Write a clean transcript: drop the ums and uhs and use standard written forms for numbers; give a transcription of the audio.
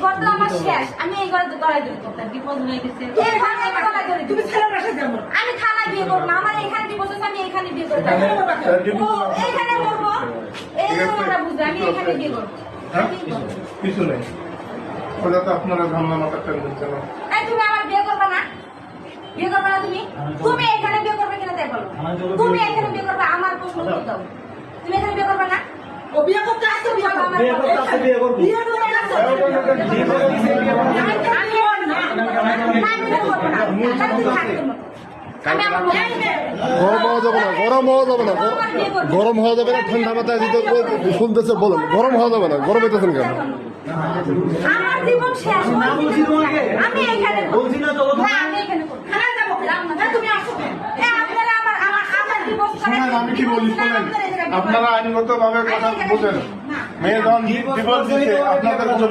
ঘরটা আমার শেষ, আমি এই ঘরে গড়াই ধরি। বিপদ হয়ে গেছে। তুমি ছেলের বাসায় যাবো, আমি থানায় বিয়ে করবো না, আমার এখানে ডিভোর্স আছে, আমি এখানে বিয়ে করবো। এখানে করবো, এই জন্য আমরা বুঝবো, আমি এখানে বিয়ে করবো। কিছু নেই, ওটা তো আপনারা ঝামেলা মাথা ফেলবেন কেন? তুমি আমার বিয়ে করবে না, বিয়ে করবে না তুমি? তুমি এখানে বিয়ে করবে কিনা তাই বলো। তুমি এখানে বিয়ে করবে, আমার প্রশ্ন উত্তর দাও। তুমি এখানে বিয়ে করবে না? ও বিয়ে করতে আসছে, বিয়ে করবে, বিয়ে করতে আসছে, বিয়ে করবে, বিয়ে করতে আসছে। আমি করব না, আমি করব না, তুমি থাকতে মতো। আমি আমার গরম হওয়া যাবে না, গরম হওয়া যাবে না, গরম হওয়া যাবে না, ঠান্ডা মাথায় দিতে শুনতেছে বলেন, গরম হওয়া যাবে না, গরম হইতেছেন কেন? আমার জীবন শেষ, আমি এখানে বলছি না, চলো না, আমি এখানে করব না, যাবো না, তুমি আসো না, আপনারা আমার ডিভোর্স করেন। আমি কি বলি শোনেন, আপনারা আইনগত ভাবে কথা বোঝেন। মেয়ে যখন ডিভোর্স দিচ্ছে আপনাদের কোনো